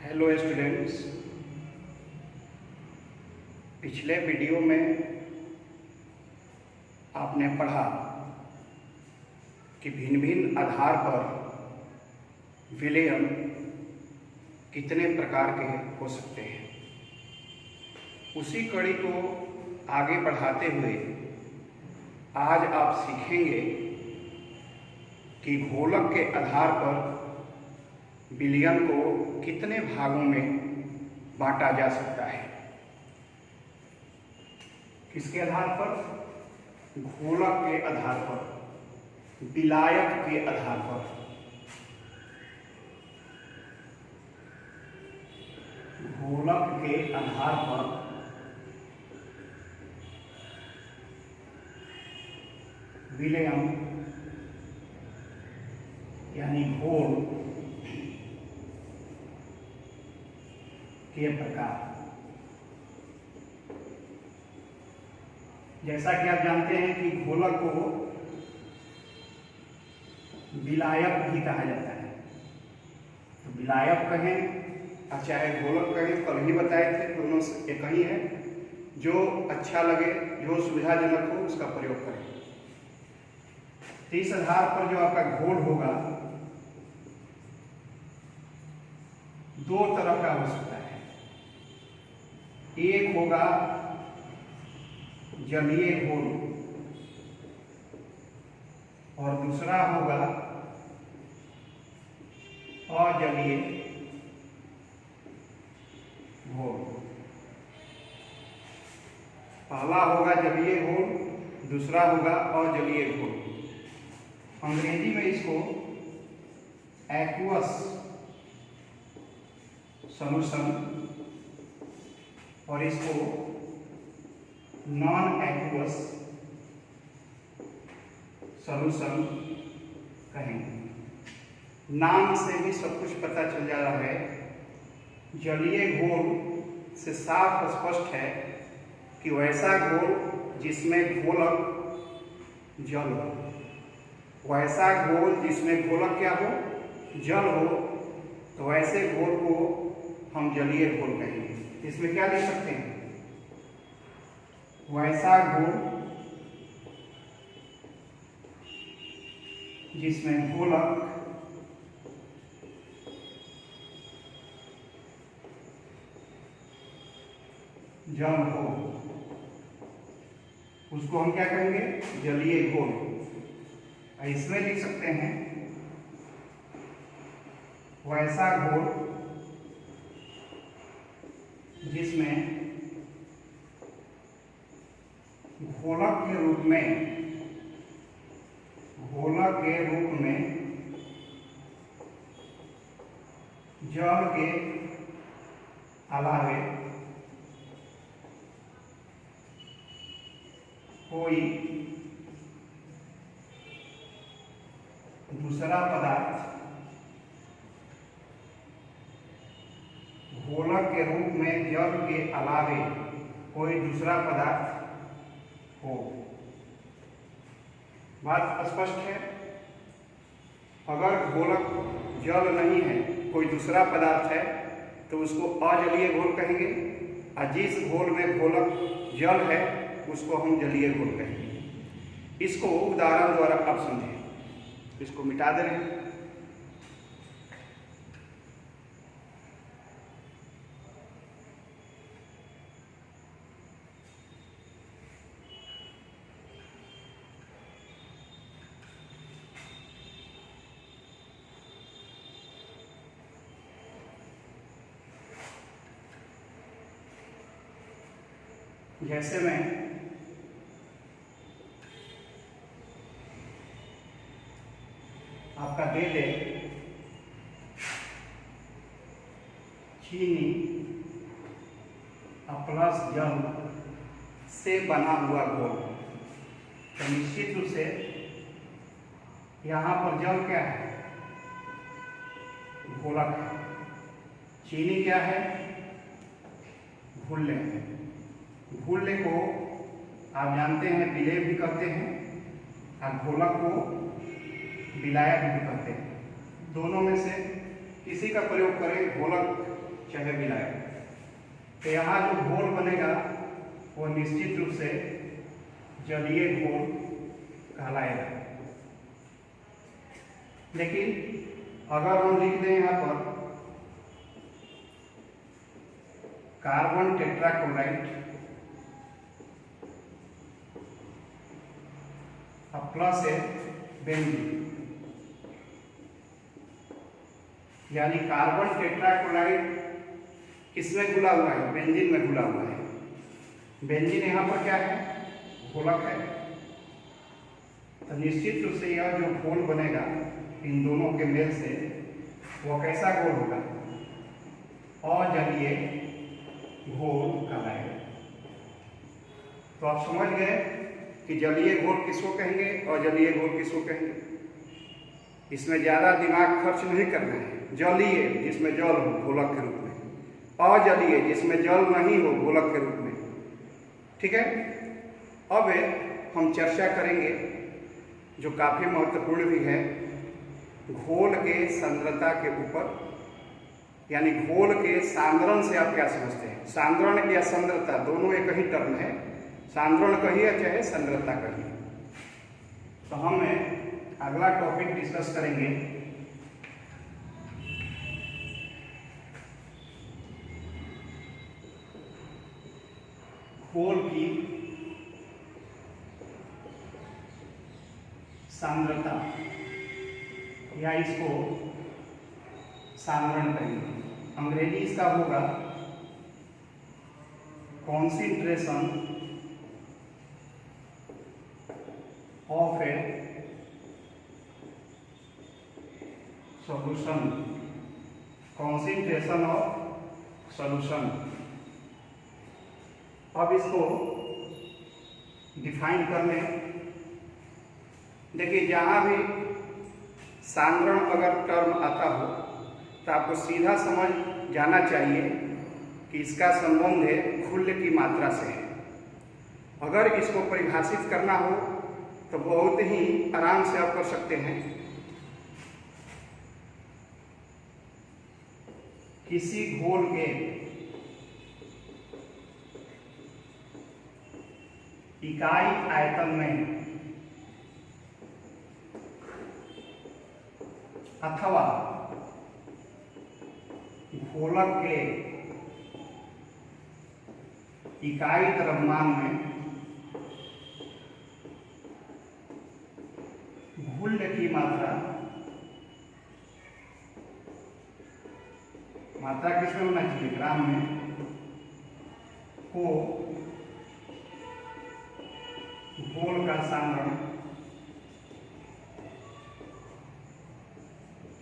Hello students, पिछले video में आपने पढ़ा कि भिन्न भिन्न आधार पर विलयन कितने प्रकार के हो सकते हैं। उसी कड़ी को आगे बढ़ाते हुए आज आप सीखेंगे कि घोलक के आधार पर विलयन को कितने भागों में बांटा जा सकता है। किसके आधार पर? घोलक के आधार पर, विलायक के आधार पर। घोलक के आधार पर विलयन यानी घोल के प्रकार। जैसा कि आप जानते हैं कि घोलक को विलायक भी कहा जाता है। तो विलायक कहें और चाहे घोलक कहें, कल ही बताए थे, दोनों से एक ही है। जो अच्छा लगे, जो सुविधाजनक हो, उसका प्रयोग करें। तो इस आधार पर जो आपका घोल होगा दो तरह का हो सकता है। एक होगा जलीय घोल और दूसरा होगा अजलीय घोल। पहला होगा जलीय घोल, दूसरा होगा अजलीय घोल। अंग्रेजी में इसको एक्वस सॉल्यूशन और इसको नॉन एक्वस सॉल्यूशन कहेंगे। नाम से भी सब कुछ पता चल जा रहा है। जलीय घोल से साफ स्पष्ट है कि वैसा घोल जिसमें घोलक जल हो, वैसा घोल जिसमें घोलक क्या हो? जल हो। तो वैसे घोल को हम जलीय घोल कहेंगे। इसमें क्या लिख सकते हैं? वैसा घोल जिसमें घोलक जल हो, उसको हम क्या कहेंगे? जलीय घोल। इसमें लिख सकते हैं वैसा घोल जिसमें घोलक के रूप में जल के अलावे कोई दूसरा पदार्थ घोलक के रूप में जल के अलावे कोई दूसरा पदार्थ हो। बात स्पष्ट है। अगर घोलक जल नहीं है, कोई दूसरा पदार्थ है, तो उसको अजलीय घोल कहेंगे। और जिस घोल में घोलक जल है उसको हम जलीय घोल कहेंगे। इसको उदाहरण द्वारा आप समझें। इसको मिटा दे रहे हैं। जैसे मैं आपका दे दे चीनी प्लस जल से बना हुआ घोल, तो निश्चित रूप से यहाँ पर जल क्या है? घोलक है। चीनी क्या है? घुल्ले है। घुल्ले को आप जानते हैं विलेय भी कहते हैं और घोलक को विलायक भी कहते हैं। दोनों में से किसी का प्रयोग करें, घोलक चाहे विलायक। तो यहाँ जो घोल बनेगा वो निश्चित रूप से जलीय घोल कहलाएगा। लेकिन अगर हम लिख दें यहाँ पर कार्बन टेट्राक्लोराइड प्लस है बेंजीन, यानी कार्बन टेट्राक्लोराइड किसमें घुला हुआ है? बेंजीन में घुला हुआ है। बेंजीन यहाँ पर क्या है? घोलक है। तो निश्चित रूप से यह जो घोल बनेगा इन दोनों के मेल से वो कैसा घोल होगा? अजलीय घोल कहलाएगा। तो आप समझ गए कि जलीय घोल किसको कहेंगे, अजलीय घोल किसको कहेंगे। इसमें ज़्यादा दिमाग खर्च नहीं करना है। जलीय जिसमें जल हो घोलक के रूप में, अजलीय जिसमें जल नहीं हो घोलक के रूप में। ठीक है। अब हम चर्चा करेंगे जो काफ़ी महत्वपूर्ण भी है, घोल के सांद्रता के ऊपर, यानी घोल के सांद्रण से आप क्या समझते हैं? सांद्रण या सांद्रता दोनों एक ही टर्म है, सांद्रण कहिए चाहे सांद्रता कहिए। तो हम अगला टॉपिक डिस्कस करेंगे घोल की सांद्रता, या इसको सांद्रण कहेंगे। अंग्रेजी इसका होगा concentration of A solution, concentration of solution. अब इसको डिफाइन कर लें। देखिए, जहाँ भी सांद्रण अगर टर्म आता हो तो आपको सीधा समझ जाना चाहिए कि इसका संबंध है घुल्य की मात्रा से है। अगर इसको परिभाषित करना हो तो बहुत ही आराम से आप कर सकते हैं। किसी घोल के इकाई आयतन में अथवा घोलक के इकाई द्रव्यमान में घुल्य की मात्रा किसमें होना चाहिए? ग्राम में, को घोल का सांद्रण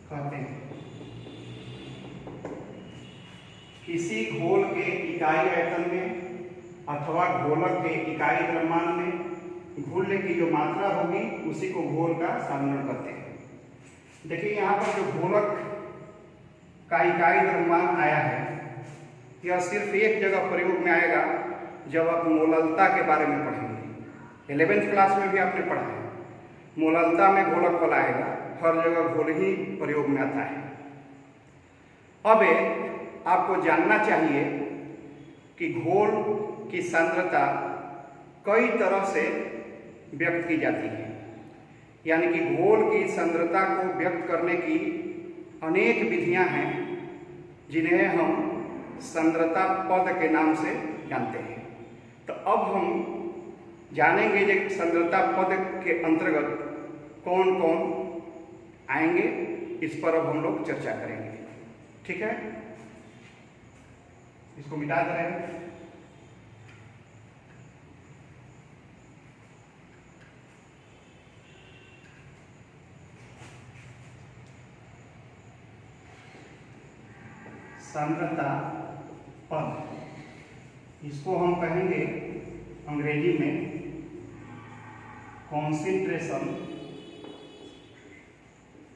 कहते हैं। किसी घोल के इकाई आयतन में अथवा घोलक के इकाई द्रव्यमान में घुल्य की जो मात्रा होगी उसी को घोल का सांद्रण कहते हैं। देखिए, यहाँ पर जो घोलक का इकाई द्रव्यमान आया है, यह सिर्फ एक जगह प्रयोग में आएगा जब आप मोललता के बारे में पढ़ेंगे। 11वीं क्लास में भी आपने पढ़ा है, मोललता में घोलक वाला आएगा, हर जगह घोल ही प्रयोग में आता है। अब आपको जानना चाहिए कि घोल की सांद्रता कई तरह से व्यक्त की जाती है, यानी कि घोल की सांद्रता को व्यक्त करने की अनेक विधियां हैं जिन्हें हम सांद्रता पद के नाम से जानते हैं। तो अब हम जानेंगे कि सांद्रता पद के अंतर्गत कौन कौन आएंगे, इस पर अब हम लोग चर्चा करेंगे। ठीक है, इसको मिटा दे रहे हैं। सांद्रता पद, इसको हम कहेंगे अंग्रेजी में कॉन्सेंट्रेशन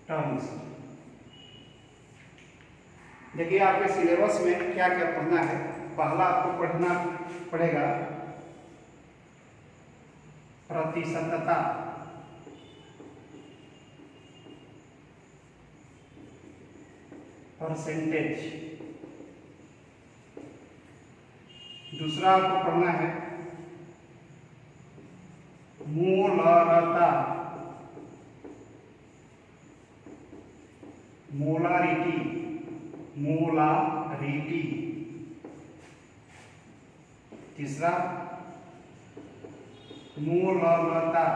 टर्म्स। देखिए, आपके सिलेबस में क्या क्या पढ़ना है। पहला आपको पढ़ना पड़ेगा प्रतिशतता, परसेंटेज। दूसरा आपको पढ़ना है मोलरता, मोलारिटी, मोलारिटी। तीसरा मोलरता,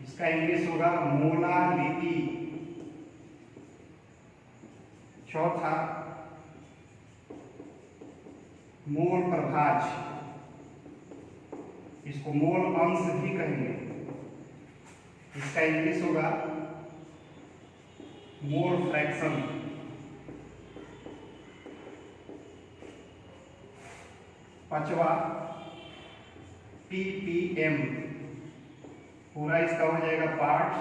इसका इंग्लिश होगा मोलारिटी। चौथा मोल प्रभाज, इसको मोल अंश भी कहेंगे, इसका इंग्लिश होगा मोल फ्रैक्शन। पांचवा ppm, पूरा इसका हो जाएगा पार्ट्स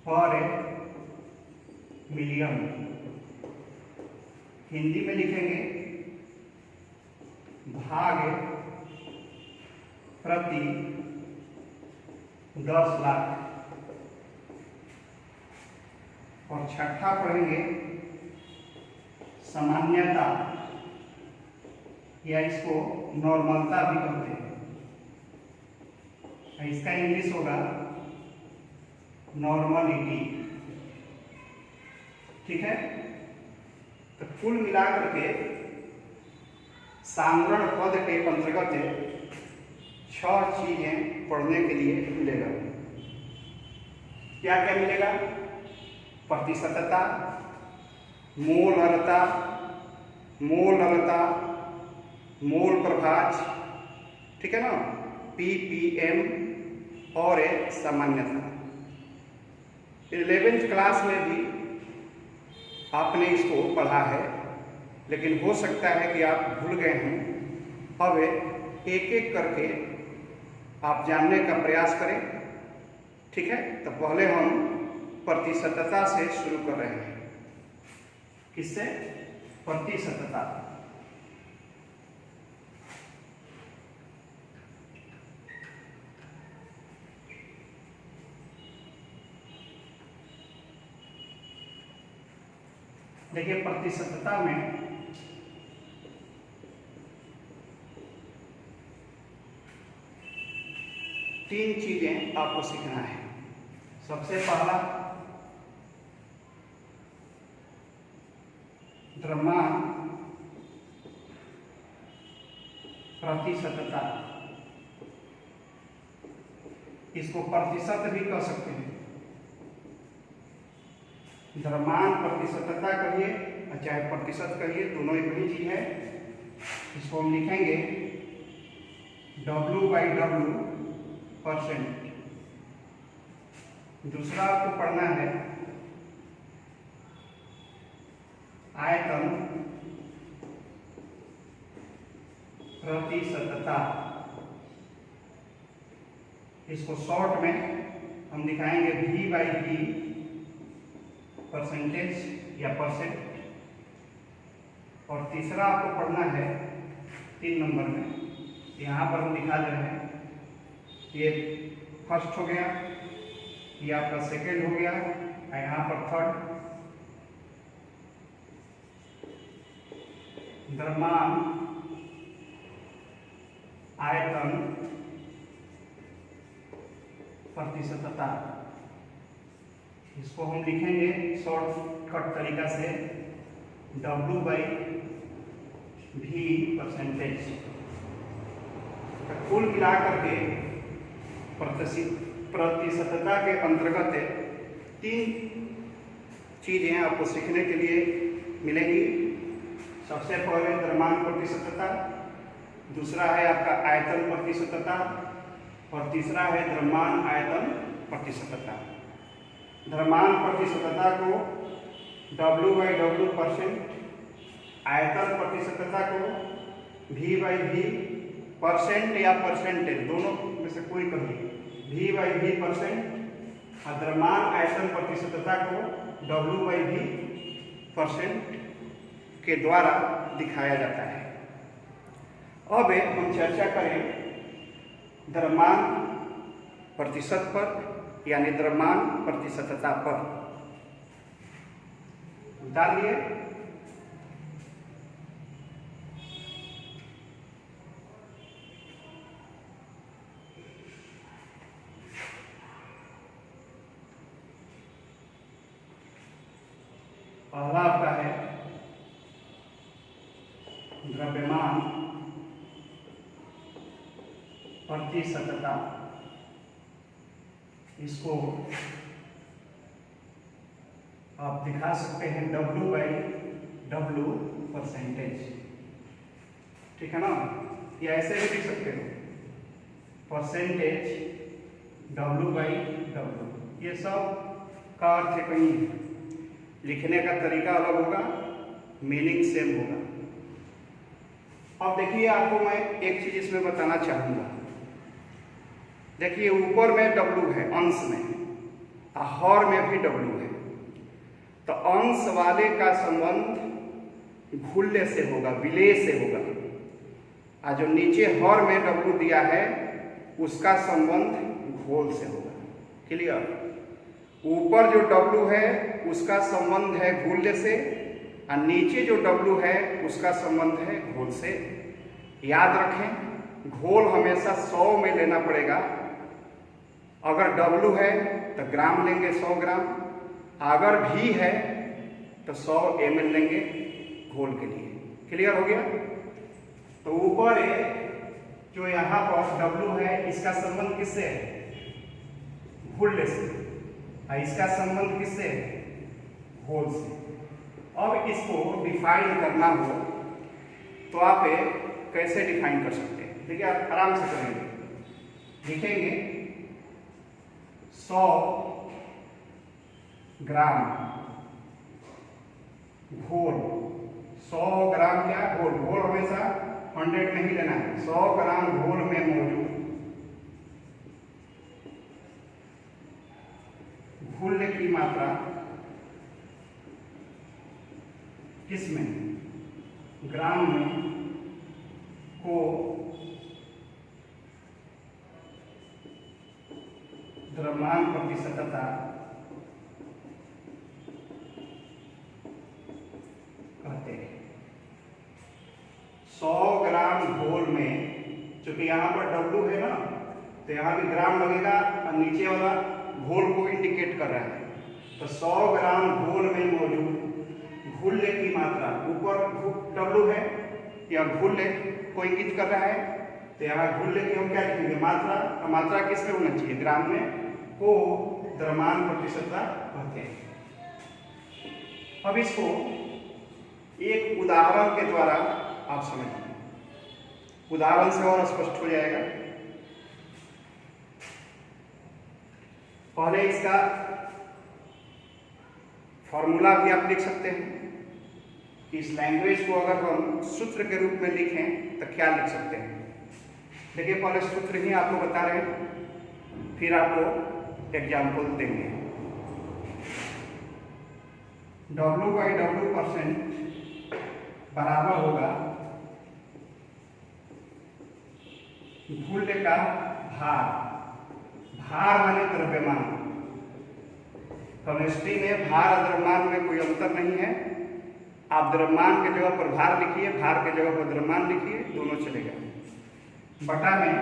पर मिलियन। हिंदी में लिखेंगे भाग प्रति 10 लाख। और छठा पढ़ेंगे सामान्यता, या इसको नॉर्मलता भी कहते हैं, इसका इंग्लिश होगा नॉर्मलिटी। ठीक है, तो कुल मिलाकर के साधारण पद के अंतर्गत 6 चीजें पढ़ने के लिए मिलेगा। क्या क्या मिलेगा? प्रतिशतता, मोलरता, मोलरता, मोल प्रभाज, ठीक है ना, ppm और सामान्यता। 11th क्लास में भी आपने इसको पढ़ा है, लेकिन हो सकता है कि आप भूल गए हैं। अब एक एक करके आप जानने का प्रयास करें। ठीक है, तो पहले हम प्रतिशतता से शुरू कर रहे हैं। किससे? प्रतिशतता। देखिए, प्रतिशतता में तीन चीजें आपको सीखना है। सबसे पहला द्रव्यमान प्रतिशतता, इसको प्रतिशत भी कह सकते हैं। द्रव्यमान प्रतिशतता कहिए चाहे प्रतिशत कहिए, दोनों एक ही चीज है। इसको हम लिखेंगे W/W %। दूसरा आपको पढ़ना है आयतन प्रतिशतता, इसको शॉर्ट में हम दिखाएंगे V/V % या %। और तीसरा आपको पढ़ना है 3 नंबर में, यहाँ पर हम दिखा दे रहे हैं, ये फर्स्ट हो गया, ये आपका सेकेंड हो गया, और यहाँ पर थर्ड। द्रव्यमान आयतन प्रतिशतता, इसको हम लिखेंगे शॉर्टकट तरीका से W/V %। कुल मिलाकर के प्रतिशतता के अंतर्गत 3 चीजें आपको सीखने के लिए मिलेंगी। सबसे पहले द्रव्यमान प्रतिशतता, दूसरा है आपका आयतन प्रतिशतता, और तीसरा है द्रव्यमान आयतन प्रतिशतता। द्रव्यमान प्रतिशतता को W/W %, आयतन प्रतिशतता को V/V % या परसेंटेज, दोनों में से कोई कहिए, V/V %, और द्रव्यमान आयतन प्रतिशतता को W/V % के द्वारा दिखाया जाता है। अब हम चर्चा करें द्रव्यमान प्रतिशत पर, यानी द्रव्यमान प्रतिशतता पर। डालिए पहला आपका है द्रव्यमान प्रतिशतता, इसको आप दिखा सकते हैं W/W परसेंटेज, ठीक है ना, या ऐसे भी लिख सकते हो परसेंटेज W/W। ये सब का अर्थ है कहीं लिखने का तरीका अलग होगा, मीनिंग सेम होगा। अब देखिए आपको मैं एक चीज इसमें बताना चाहूंगा। देखिए ऊपर में W है अंश में, हर में भी W है, तो अंश वाले का संबंध घुल्य से होगा, विलय से होगा, और जो नीचे हर में W दिया है उसका संबंध घोल से होगा। क्लियर? ऊपर जो W है उसका संबंध है घुल्य से, और नीचे जो W है उसका संबंध है घोल से। याद रखें, घोल हमेशा 100 में लेना पड़ेगा। अगर W है तो ग्राम लेंगे 100 ग्राम, अगर भी है तो 100 ml लेंगे घोल के लिए। क्लियर हो गया? तो ऊपर जो यहाँ पर W है इसका संबंध किससे है? घुल्य से, और इसका संबंध किससे है? घोल से। अब इसको डिफाइन करना हो तो आप कैसे डिफाइन कर सकते हैं? देखिए आप आराम से करेंगे, लिखेंगे 100 ग्राम घोल। 100 ग्राम क्या? घोल। घोल हमेशा 100 में ही लेना है। 100 ग्राम घोल में मौजूद घुल्य की मात्रा किसमें? ग्राम में, को द्रव्यमान प्रतिशतता कहते हैं। 100 ग्राम घोल में, चूंकि यहाँ पर W है ना, तो यहाँ भी ग्राम लगेगा और नीचे वाला घोल को इंडिकेट कर रहा है। तो 100 ग्राम घोल में मौजूद घुल्य की मात्रा, ऊपर W है या घुल्य को इंगित कर रहा है, तो यहाँ घुल्य की हम क्या लिखेंगे? मात्रा। और मात्रा किस में होना चाहिए? ग्राम में, को द्रव्यमान प्रतिशतता कहते हैं। अब इसको एक उदाहरण के द्वारा आप समझिए, उदाहरण से और स्पष्ट हो जाएगा। पहले इसका फॉर्मूला भी आप लिख सकते हैं कि इस लैंग्वेज को अगर हम सूत्र के रूप में लिखें तो क्या लिख सकते हैं। देखिए पहले सूत्र ही आपको बता रहे हैं, फिर आपको एग्जाम्पल देंगे। W/W परसेंट बराबर होगा घुल्य का भार। भार माने द्रव्यमान। केमिस्ट्री में भार और द्रव्यमान में कोई अंतर नहीं है। आप द्रव्यमान के जगह पर भार लिखिए, भार के जगह पर द्रव्यमान लिखिए, दोनों चलेगा। बटा में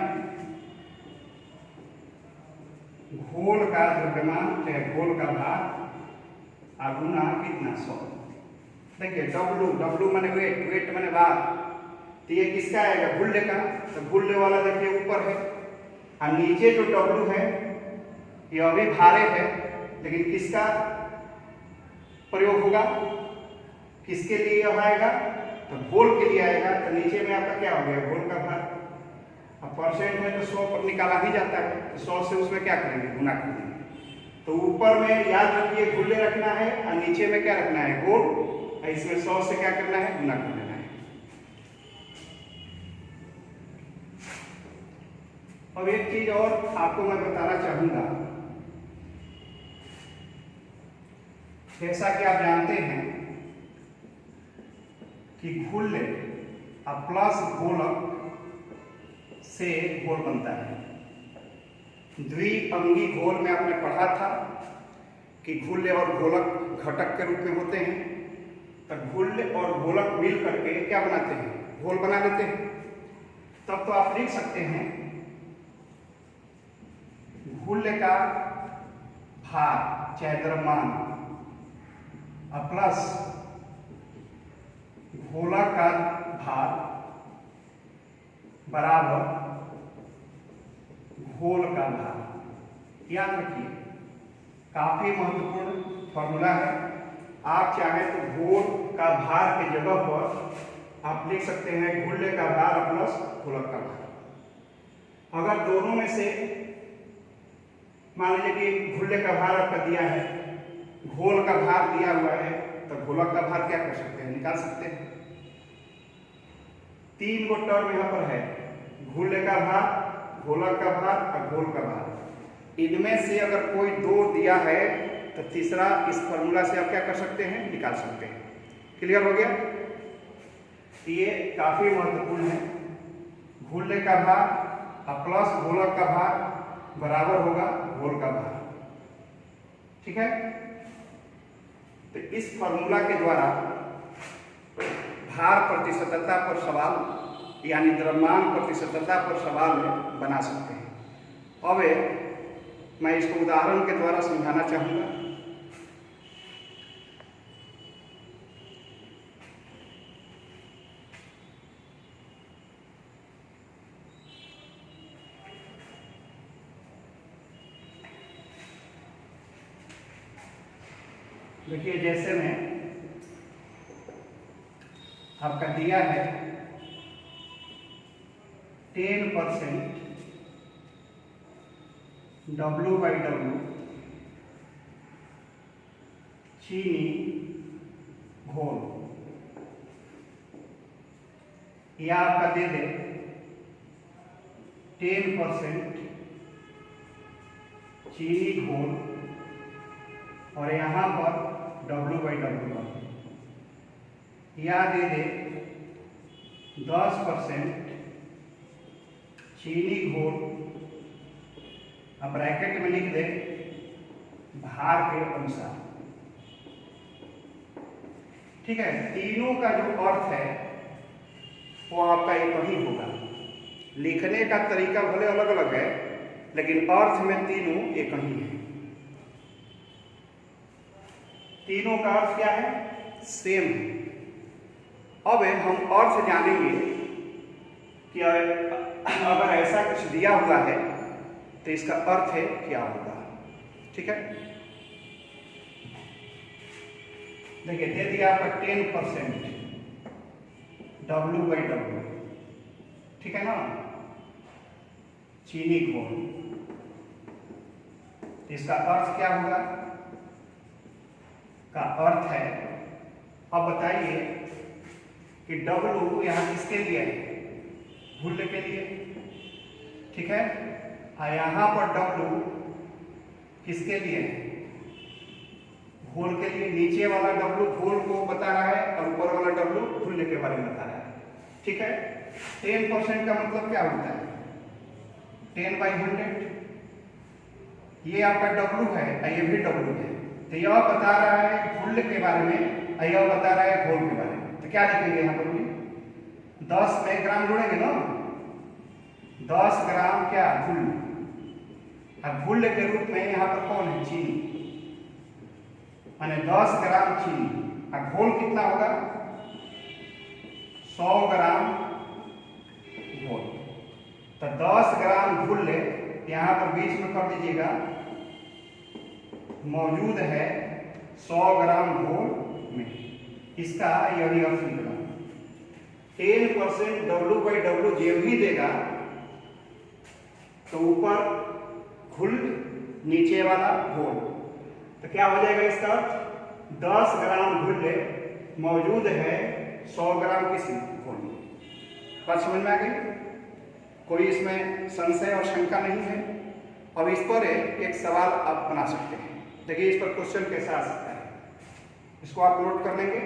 घोल का द्रव्यमान चाहे घोल का भार, गुना कितना? 100। देखिए W माने वेट, वेट माने भार, तो ये किसका आएगा? घुल्य का। तो घुल्य वाला देखिए ऊपर है, और नीचे जो W है ये अभी भारे है, लेकिन किसका प्रयोग होगा? किसके लिए यह आएगा? तो घोल के लिए आएगा। तो नीचे में आपका क्या हो गया? घोल का भार। अब परसेंट है तो 100 पर निकाला ही जाता है, तो 100 से उसमें क्या करेंगे? गुना करेंगे। तो ऊपर में याद रखिए घुल्य रखना है, और नीचे में क्या रखना है? घोल। इसमें 100 से क्या करना है? गुना कर देना है। अब एक चीज और आपको मैं बताना चाहूंगा। जैसा कि आप जानते हैं कि घुल्य प्लस घोलक से घोल बनता है। द्विअंगी घोल में आपने पढ़ा था कि घुल्य और घोलक घटक के रूप में होते हैं। तो घुल्य और घोलक मिल करके क्या बनाते हैं? घोल बना लेते हैं। तब तो आप लिख सकते हैं घुल्य का भार चाहे द्रव्यमान प्लस घोलक का भार बराबर घोल का भार। याद रखिए, काफी महत्वपूर्ण फॉर्मूला है। आप चाहें तो घोल का भार की जगह पर आप लिख सकते हैं घुल्ले का भार प्लस घोलक का भार। अगर दोनों में से मान लीजिए कि घुल्ले का भार आपका दिया है, घोल का भार दिया हुआ है, तो घोलक का भार क्या कर सकते हैं, निकाल सकते हैं। 3 गो टर्म यहाँ पर है, घुल्ले का भार, घोलक का भार और घोल का भार। इनमें से अगर कोई 2 दिया है तो तीसरा इस फॉर्मूला से आप क्या कर सकते हैं, निकाल सकते हैं। क्लियर हो गया? ये काफी महत्वपूर्ण है। घुल्ले का भार और प्लस घोलक का भार बराबर होगा घोल का भार। ठीक है? तो इस फॉर्मूला के द्वारा भार प्रतिशतता पर सवाल यानी द्रव्यमान प्रतिशतता पर सवाल बना सकते हैं। अब मैं इसको उदाहरण के द्वारा समझाना चाहूंगा। देखिए, जैसे में आपका दिया है 10% W/W चीनी घोल, या आपका दे दे 10% चीनी घोल और यहाँ पर W/W, या दे दे 10% चीनी घोल, अब ब्रैकेट में लिख दे भार के अनुसार। ठीक है? तीनों का जो अर्थ है वो आपका एक ही होगा। लिखने का तरीका भले अलग अलग है, लेकिन अर्थ में तीनों एक ही है। तीनों का अर्थ क्या है? सेम है। अब हम अर्थ जानेंगे कि अगर ऐसा कुछ दिया हुआ है तो इसका अर्थ है क्या होगा। ठीक है? देखिए, दे दिया आपका 10% W/W, ठीक है ना, चीनी घोल। इसका अर्थ क्या होगा? का अर्थ है, अब बताइए कि W यहाँ किसके लिए है? घुल्ले के लिए। ठीक है? और यहाँ पर W किसके लिए है? घोल के लिए। नीचे वाला W घोल को बता रहा है और ऊपर वाला W घुल्ले के बारे में बता रहा है। ठीक है? 10% का मतलब क्या होता है? 10/100। ये आपका W है और ये भी W है। तो यह बता रहा है घुल्ले के बारे में और यह बता रहा है घोल के बारे में। तो क्या लिखेंगे यहाँ पर? 10 में ग्राम जोड़ेंगे ना, 10 ग्राम क्या? घुल। अब घुल के रूप में यहाँ पर कौन है? चीनी, माने 10 ग्राम चीनी। अब घोल कितना होगा? 100 ग्राम घोल। तो 10 ग्राम घुल यहाँ पर बीच में कर दीजिएगा, मौजूद है 100 ग्राम घोल में। इसका यही अर्थ निकला। 10% W/W जो भी देगा तो ऊपर घुल, नीचे वाला घोल, तो क्या हो जाएगा इसका अर्थ? 10 ग्राम घुल मौजूद है 100 ग्राम किस घोल में। बात समझ में आ गई? कोई इसमें संशय और शंका नहीं है। अब इस पर एक सवाल आप बना सकते हैं। देखिए, इस पर क्वेश्चन कैसा आ सकता है, इसको आप नोट कर लेंगे।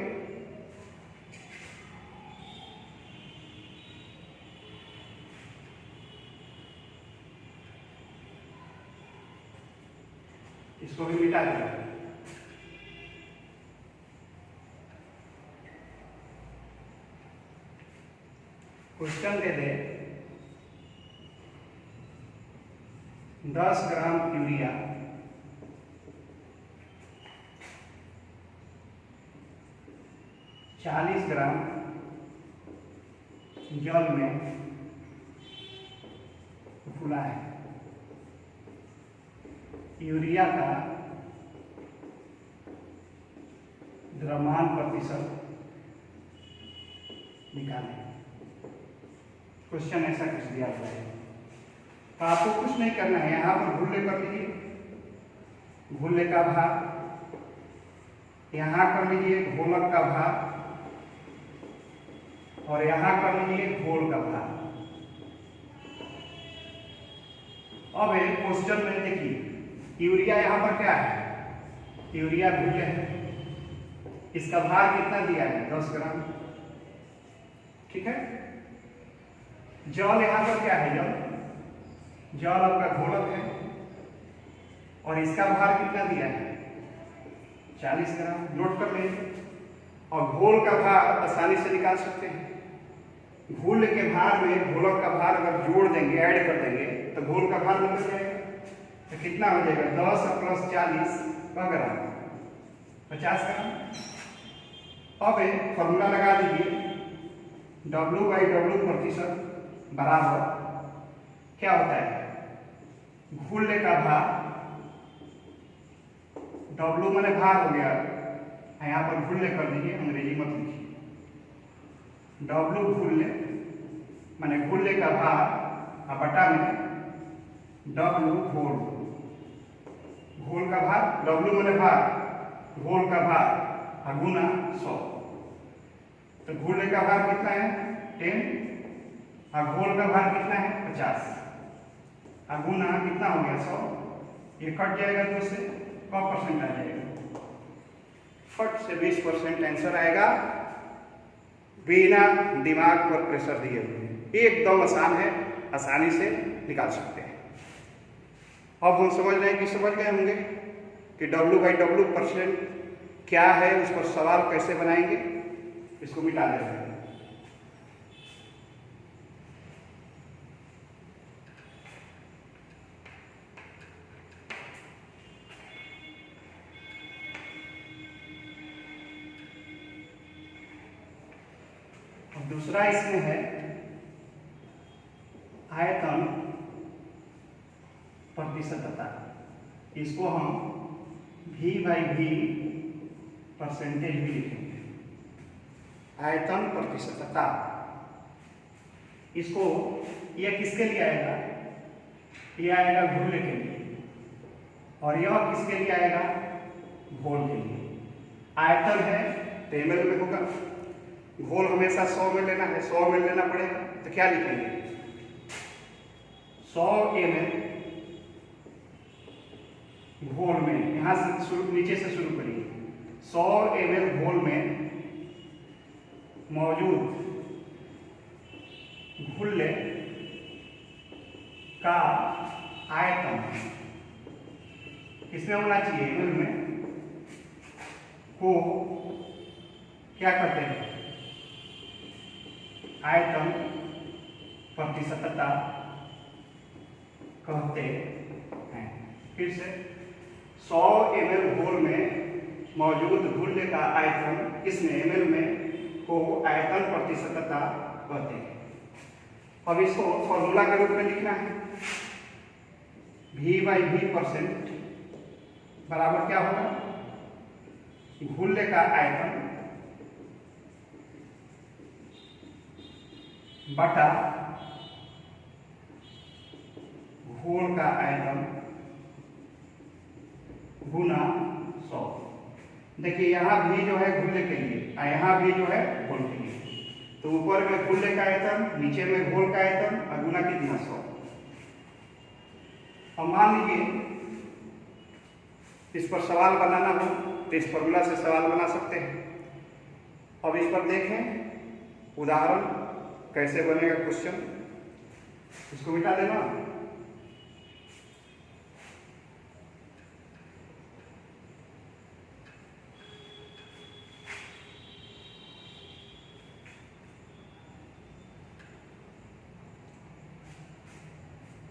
इसको भी मिटा दिया। क्वेश्चन दे दे 10 ग्राम यूरिया 40 ग्राम जल में घुला है। यूरिया का द्रव्यमान प्रतिशत निकालें। क्वेश्चन ऐसा कुछ दिया हुआ है, तो आपको कुछ नहीं करना है, यहाँ पर घुल्ले कर लीजिए, घुल्ले का भार, यहाँ कर लीजिए घोलक का भार, और यहाँ कर लीजिए घोल का भार। अब क्वेश्चन में देखिए यूरिया यहाँ पर क्या है, यूरिया घुल्ले है, इसका भार कितना दिया है 10 ग्राम, ठीक है। जल यहाँ पर क्या है, जल आपका घोलक है और इसका भार कितना दिया है 40 ग्राम, नोट कर लेंगे। और घोल का भार आसानी से निकाल सकते हैं, घोल के भार में घोलक का भार अगर जोड़ देंगे, ऐड कर देंगे तो घोल का भार निकल जाएगा। तो कितना हो जाएगा 10 + 40 ग्राम, 50 ग्राम। अब फॉर्मूला लगा दीजिए, W/W प्रतिशत बराबर क्या होता है, घुलने का भार, W माने भार हो गया, यहाँ पर घुलने कर दीजिए, अंग्रेजी मत लिखिए, W घुलने माने घुलने का भार और बटा में W घोल, घोल का भार, W माने भार, घोल का भार और गुना 100। तो घुलने का भार कितना है 10 और घोल का भार कितना है 50 और गुना कितना हो गया 100। ये कट जाएगा तो से कम परसेंट आ जाएगा, फट से 20% आंसर आएगा, बिना दिमाग पर प्रेशर दिए हुए। एकदम आसान है, आसानी से निकाल सकते हैं। अब हम समझ रहे हैं कि समझ गए होंगे कि W/W परसेंट क्या है, उस पर सवाल कैसे बनाएंगे। इसको मिटा देते हैं। अब दूसरा इसमें है आयतन प्रतिशतता, इसको हम V/V परसेंटेज भी लिखेंगे। आयतन प्रतिशतता, इसको यह किसके लिए आएगा, यह आएगा घुलने के लिए, और यह किसके लिए आएगा, घोल के लिए। आयतन है तो ml में होगा, घोल हमेशा 100 में लेना है, 100 में लेना पड़ेगा, तो क्या लिखेंगे 100 ml घोल में, यहां से शुरू, नीचे से शुरू करिए, 100 ml घोल में मौजूद घुल्ले का आयतन किसमें होना चाहिए, एमएल में, को क्या कहते हैं, आयतन प्रतिशतता कहते हैं। फिर से 100 ml घोल में मौजूद घुल्ले का आयतन किसमें, एमएल में, को आयतन प्रतिशतता कहते हैं। अब इसको फॉर्मूला के रूप में लिखना है, V/V परसेंट बराबर क्या होगा, घुल्ले का आयतन बटा घोल का आयतन गुना 100। देखिए यहाँ भी जो है घुल्ले के लिए और यहाँ भी जो है घोल के लिए, तो ऊपर में घुल्ले का आयतन, नीचे में घोल का आयतन और गुना कितना 100। अब मान लीजिए इस पर सवाल बनाना हो तो इस फॉर्मूला से सवाल बना सकते हैं। अब इस पर देखें उदाहरण कैसे बनेगा क्वेश्चन, इसको मिटा देना।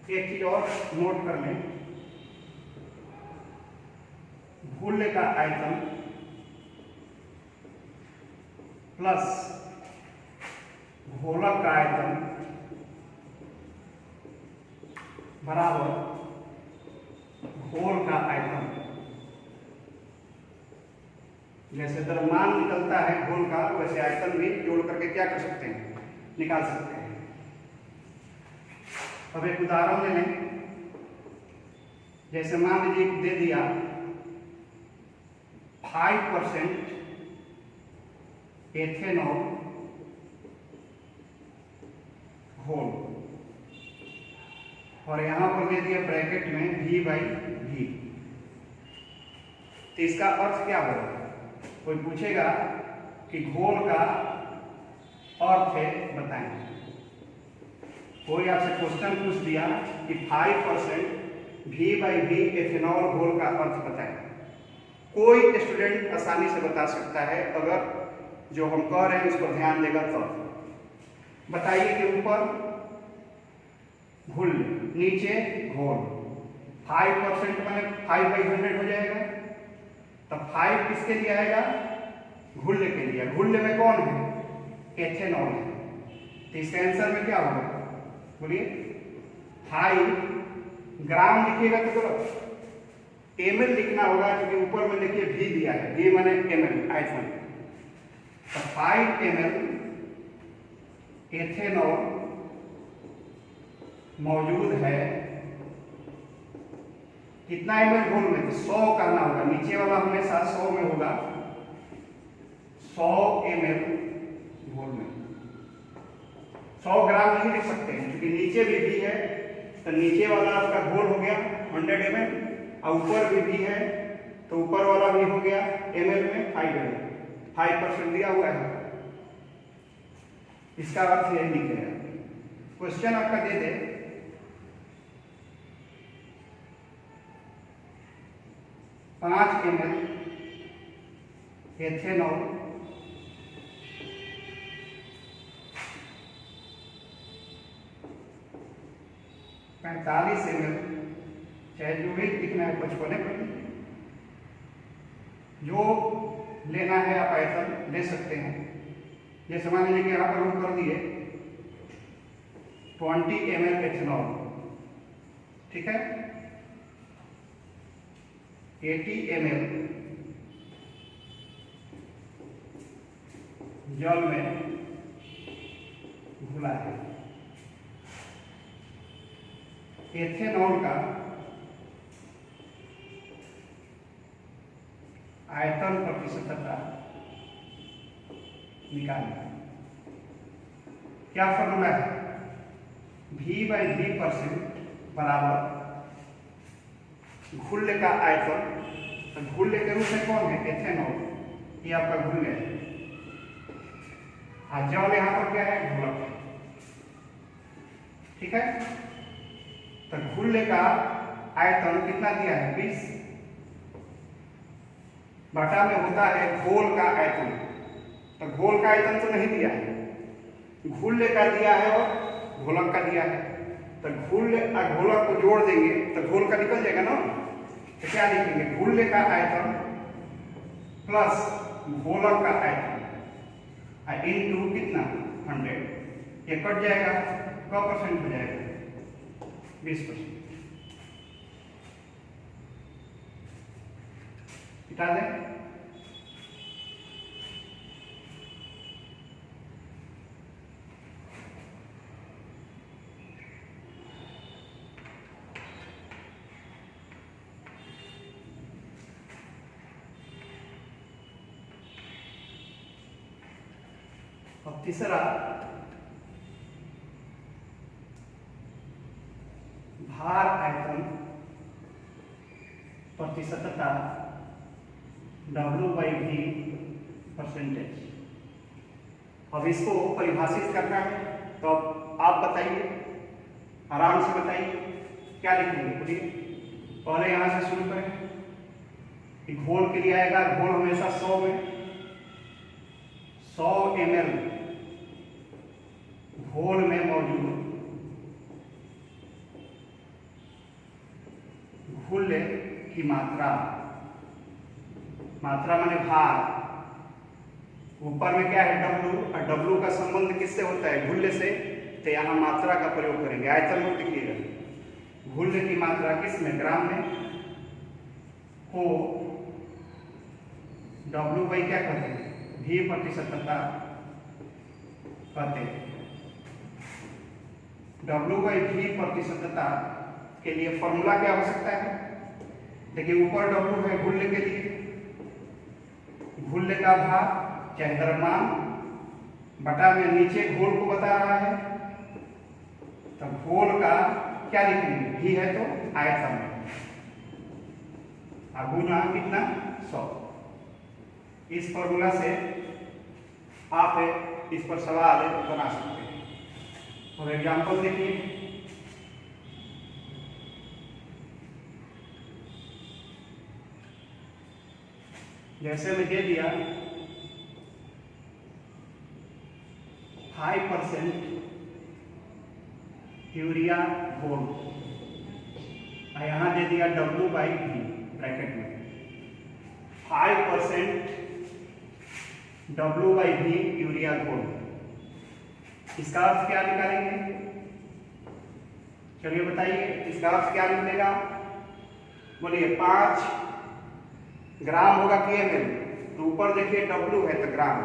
एक चीज और नोट कर लें, घुल्ले का आयतन प्लस घोलक का आयतन बराबर घोल का आयतन। जैसे द्रव्यमान निकलता है घोल का, वैसे आयतन भी जोड़ करके क्या कर सकते हैं, निकाल सकते हैं। अब एक उदाहरण ले लें। जैसे मान लीजिए दे दिया 5% एथेनॉल घोल, और यहां पर दे दिया ब्रैकेट में V/V। तो इसका अर्थ क्या होगा? कोई पूछेगा कि घोल का अर्थ है बताएं। कोई आपसे क्वेश्चन पूछ दिया कि 5% V/V एथेनॉल घोल का अर्थ बताएं। कोई स्टूडेंट आसानी से बता सकता है अगर जो हम कह रहे हैं उस पर ध्यान देगा तो। बताइए कि ऊपर घुल, नीचे घोल, 5% माने 5/100 हो जाएगा। तो 5 किसके लिए आएगा? घुल्ले के लिए। घुल्ले में कौन है? एथेनॉल है। तो इसका आंसर में क्या होगा बोलिए? 5 ग्राम लिखिएगा तो गलत, ml लिखना होगा, क्योंकि ऊपर में देखिए V दिया है, V माने ml आयतन। तो 5 ml एथेनॉल मौजूद है कितना ml घोल में? तो 100 कहना होगा, नीचे वाला हमेशा 100 में होगा। 100 ml घोल में 100 ग्राम नहीं लिख सकते हैं, क्योंकि नीचे भी V है। तो नीचे वाला आपका घोल हो गया 100 ml, और ऊपर भी है तो ऊपर वाला भी हो गया ml में 5 ml। 5% दिया हुआ है, इसका अर्थ यही निकलेगा। क्वेश्चन आपका दे दे 5 ml एथेनॉल 45 ml, चाहे जो भी लिखना है 55 पर, जो लेना है आप आयतन ले सकते हैं। जैसे मान लीजिए कि यहाँ पर हम कर दिए 20 ml एथेनॉल, ठीक है। 80 ml जल में घुला है। एथेनॉल का आयतन प्रतिशतता निकालना। क्या फॉर्मूला है? V/V% बराबर घुल्ले का आयतन। तो घुल्ले के रूप में कौन है? एथेनॉल, ये आपका घुल्ले है। जल यहाँ पर क्या है? घोलक है, ठीक है। तो घुल्ले का आयतन कितना दिया है? 20 बटा में होता है घोल का आयतन। तो घोल का आयतन तो नहीं दिया है, घुल्ले का दिया है और घोलक का दिया है। तो घुल्ले और घोलक को जोड़ देंगे तो घोल का निकल जाएगा ना। तो क्या लिखेंगे? घुल्ले का आयतन प्लस घोलक का आयतन इनटू कितना? 100। ये कट जाएगा, क परसेंट हो जाएगा? 20%। हटा दें। अब तीसरा, भार आयतन प्रतिशतता W/V परसेंटेज। अब इसको परिभाषित करना है, तो आप बताइए, आराम से बताइए क्या लिखेंगे। बोलिए, पहले यहां से शुरू करें कि घोल के लिए आएगा, घोल हमेशा 100 में 100 ml घोल में मौजूद घुल्ले की मात्रा, मात्रा माने भार, ऊपर में क्या है W, और W का संबंध किससे होता है? घुल्य से। तो यहाँ मात्रा का प्रयोग करेंगे। आयतन में लिखिएगा, घुल्य की मात्रा किस में? ग्राम में। को W बाई क्या कहते हैं? V प्रतिशतता कहते हैं। W बाई V प्रतिशतता के लिए फॉर्मूला क्या हो सकता है? देखिए ऊपर W है घुल्य के लिए, घुल्य का भाग चाहे द्रव्यमान बटा में नीचे घोल को बता रहा है, तो घोल का क्या लिखेंगे? V है तो आयतन गुना कितना? 100। इस फॉर्मूला से आप इस पर सवाल बना सकते हैं। और एग्जाम्पल देखिए, जैसे मैं दे दिया 5% यूरिया घोल, और यहां दे दिया W बाई V ब्रैकेट में। 5% W बाई V यूरिया घोल, इसका अर्थ क्या निकालेंगे? चलिए बताइए, इसका अर्थ क्या निकलेगा? बोलिए 5 ग्राम होगा कि ml? तो ऊपर देखिए W है तो ग्राम,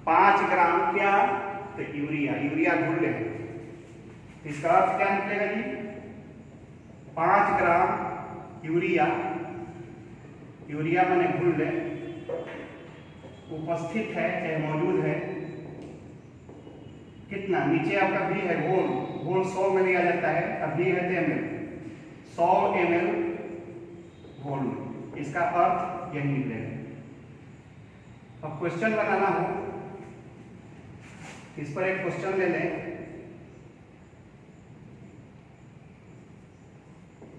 5 ग्राम क्या? तो यूरिया, यूरिया घुल्य है। इसका अर्थ क्या निकलेगा जी? 5 ग्राम यूरिया, यूरिया माने घुल्य, उपस्थित है चाहे मौजूद है कितना? नीचे आपका V है घोल, घोल 100 में लिया जाता है, अब V है तो ml, 100 ml घोल में। इसका अर्थ यही निकलेगा। अब क्वेश्चन बनाना हो, इस पर एक क्वेश्चन ले लें।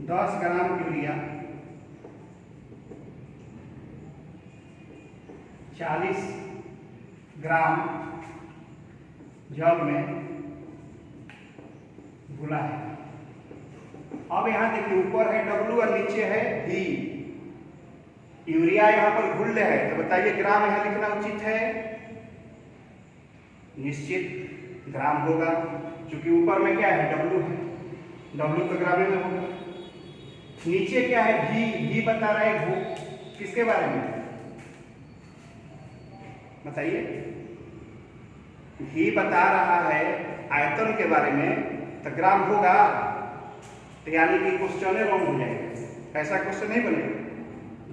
10 ग्राम यूरिया 40 ग्राम जल में घुला है। अब यहां देखिए ऊपर है W और नीचे है V। यूरिया यहां पर घुल्य है, तो बताइए ग्राम यहां लिखना उचित है? निश्चित ग्राम होगा, क्योंकि ऊपर में क्या है? W है, W तो ग्राम में होगा। नीचे क्या है? V, V बता रहा है घोल, किसके बारे में बताइए? V बता रहा है आयतन के बारे में, तो ग्राम होगा। तो यानी कि क्वेश्चन रॉन्ग हो जाएगा, ऐसा क्वेश्चन नहीं बनेगा।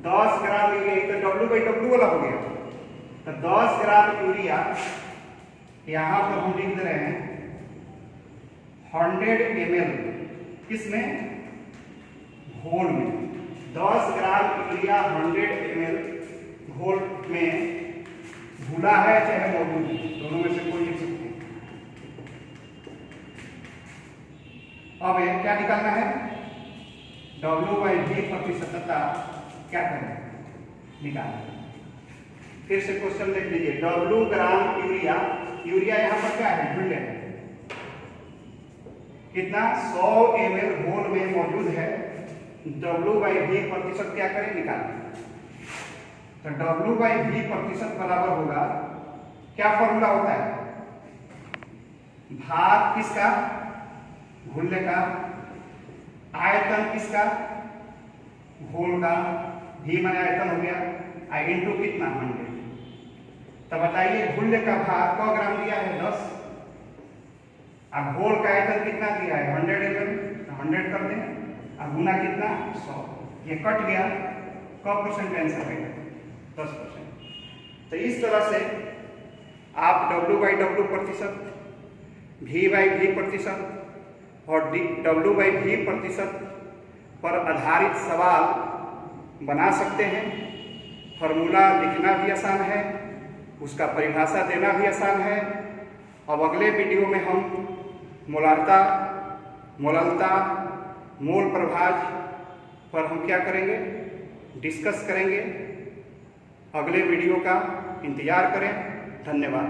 10 ग्राम यूरिया, तो W बाई W वाला हो गया। तो 10 ग्राम यूरिया यहां पर हम लिख दे रहे हैं 100 ml, किसमें? घोल में। 10 ग्राम यूरिया 100 ml घोल में घुला है चाहे मौजूद है, दोनों में से कोई लिख सकते हैं। अब क्या निकालना है? W बाई V प्रतिशतता क्या करें? निकालना। फिर से क्वेश्चन देख लीजिए, W ग्राम यूरिया, यूरिया यहां पर क्या है? घुल्य है, कितना? 100 ml घोल में मौजूद है। W बाई V प्रतिशत क्या करें? निकालें। तो W बाई V प्रतिशत बराबर होगा, क्या फॉर्मूला होता है? भाग किसका? घुल्य का, आयतन किसका? घोल का, V माने आयतन हो गया, I इंटू कितना? 100। तो बताइए घुल्य का भाग क ग्राम दिया है? 10। अब घोल का आयतन कितना दिया है? 100 ml, 100 कर दें, अब गुना कितना? 100। ये कट गया, क परसेंट आंसर है? 10%। तो इस तरह से आप W बाई W प्रतिशत, V बाई V प्रतिशत और W बाई V प्रतिशत पर आधारित सवाल बना सकते हैं। फॉर्मूला लिखना भी आसान है, उसका परिभाषा देना भी आसान है। अब अगले वीडियो में हम मोलारता, मोललता, मोल प्रभाज पर हम क्या करेंगे? डिस्कस करेंगे। अगले वीडियो का इंतजार करें। धन्यवाद।